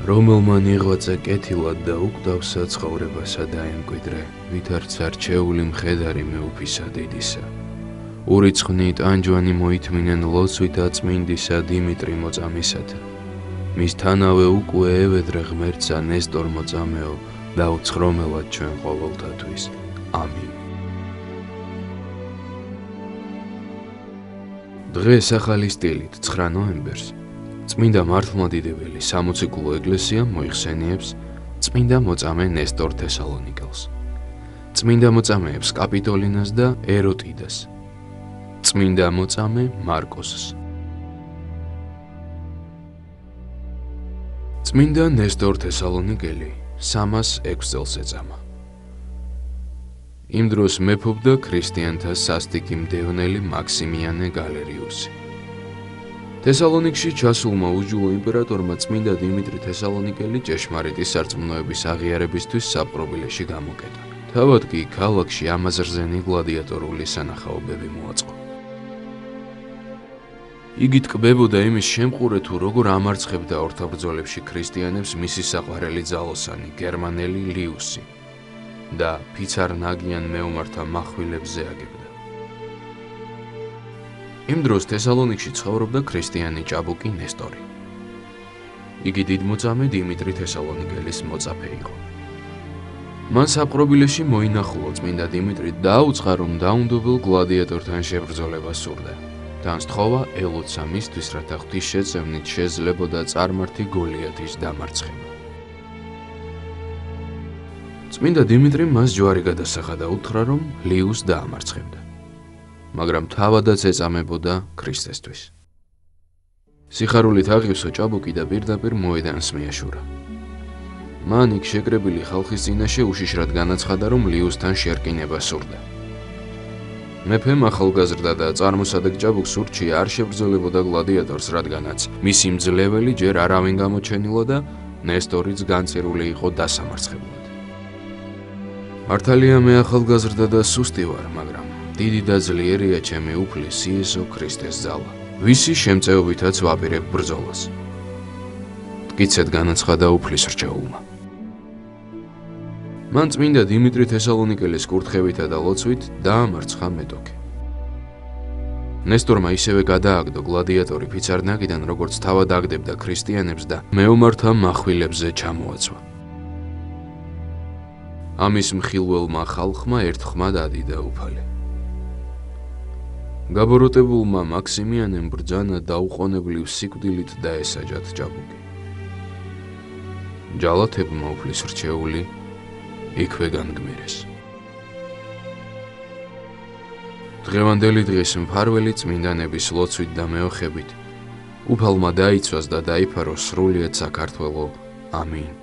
რომელმა ნიღვაწე კეთილად და უკვდავსა ცხოვრებასა დაემკვიდრე, ვით არც არჩეული მხედარი მეუფისა დიდისა. ურიცხვნი ტანჯვანი მოითმინენ ლოცვითა წმინდისა დიმიტრი მოწამისათა. მის თანავე უკვე ევედრე ღმერთსა ნესტორ მოწამეო და უცხრომელად ჩვენ ყოველთათვის. ამინ. დღეს ახალი სტილით 9 ნოემბერს წმინდა მართლმადიდებელი სამოციქულო ეკლესია მოიხსენიებს წმინდა მოწამე ნესტორ თესალონიკელს, წმინდა მოწამეებს კაპიტოლინას და ეროტიდას, წმინდა მოწამე მარკოსს. წმინდა ნესტორ თესალონიკელი 306 წელს ეწამა. იმ დროს მეფობდა ქრისტიანთა სასტიკი მდევნელი მაქსიმიანე გალერიუსი. თესალონიკში ჩასულმა უჯულო იმპერატორმა წმინდა დიმიტრი თესალონიკელი ჭეშმარიტი სარწმუნოების აღიარებისთვის საპყრობილეში გამოკეტა. თავად კი ქალაქში ამაზრზენი გლადიატორული სანახაობები მოაწყო. იგი ტკბებოდა იმის შემყურე თუ როგორ ამარცხებდა ორთაბრძოლებში ქრისტიანებს მისი საყვარელი ძალოსანი გერმანელი ლიუსი და ფიცარნაგიან მეომართა מחვილებზე აგებდა. იმ დროს თესალონიკში ცხოვრობდა ქრისტიანი ჭაბუკი ნესტორი. იგი დიდმოწამე დიმიტრი თესალონიკელის მოწაფე იყო. მან საპყრობილეში მოინახულა წმინდა დიმიტრი და აუწყა, რომ დაუნდობელ გლადიატორთან შებრძოლება სურდა. თან სთხოვა ელოცა მისთვის, რათა ღვთისშეწევნით შეძლებოდა წარმართი გოლიათის დამარცხება. წმინდა დიმიტრიმ მას ჯვარი გადასახა და უთხრა, რომ ლიუსს დაამარცხებდა, მაგრამ თავადაც ეწამებოდა ქრისტესთვის. სიხარულით აღივსო ჭაბუკი და პირდაპირ მოედანს მიაშურა. მან იქ შეკრებილი ხალხის წინაშე უშიშრად განაცხადა, რომ ლიუსთან შერკინება სურდა. მეფემ ახალგაზრდა და წარმოსადეგ ჭაბუკს ურჩია არ შებრძოლებოდა გლადიატორს, რადგანაც მისი მძლეველი ჯერ არავინ გამოჩენილა და ნესტორიც განწირული იყო დასამარცხებლად. მართალია მე ახალგაზრდა და სუსტი ვარ, მაგრამ დიდი და ძლიერია ჩემი უფლის იესო ქრისტეს ძალა, ვისი შემწეობითაც ვაპირებ ბრძოლას. მტკიცედ განაცხადა უფლის რჩეულმა. მან წმინდა დიმიტრი თესალონიკელის კურთხევითა და ლოცვით დაამარცხა მეტოქე. ნესტორმა ისევე გადააგდო გლადიატორი ფიცარნაგიდან, როგორც თავად აგდებდა ქრისტიანებს და მეომართა מחვილებზე ჩამოაცვა. ამის მხილველმა ხალხმა ერთხმა დადიდა უფალი. გაბოროტებულმა მაქსიმიანემ ბრძანა დაუყოვნებლივ სიკვდილით დაესაჯათ ჭაბუკი. ჯალათებმა უფლის რჩეული იქვე განგმირეს. დღევანდელი დღის მფარველი წმინდანების ლოცვით და მეოხებით უფალმა დაიცვას და დაიფაროს სრულიად საქართველო. ამინ.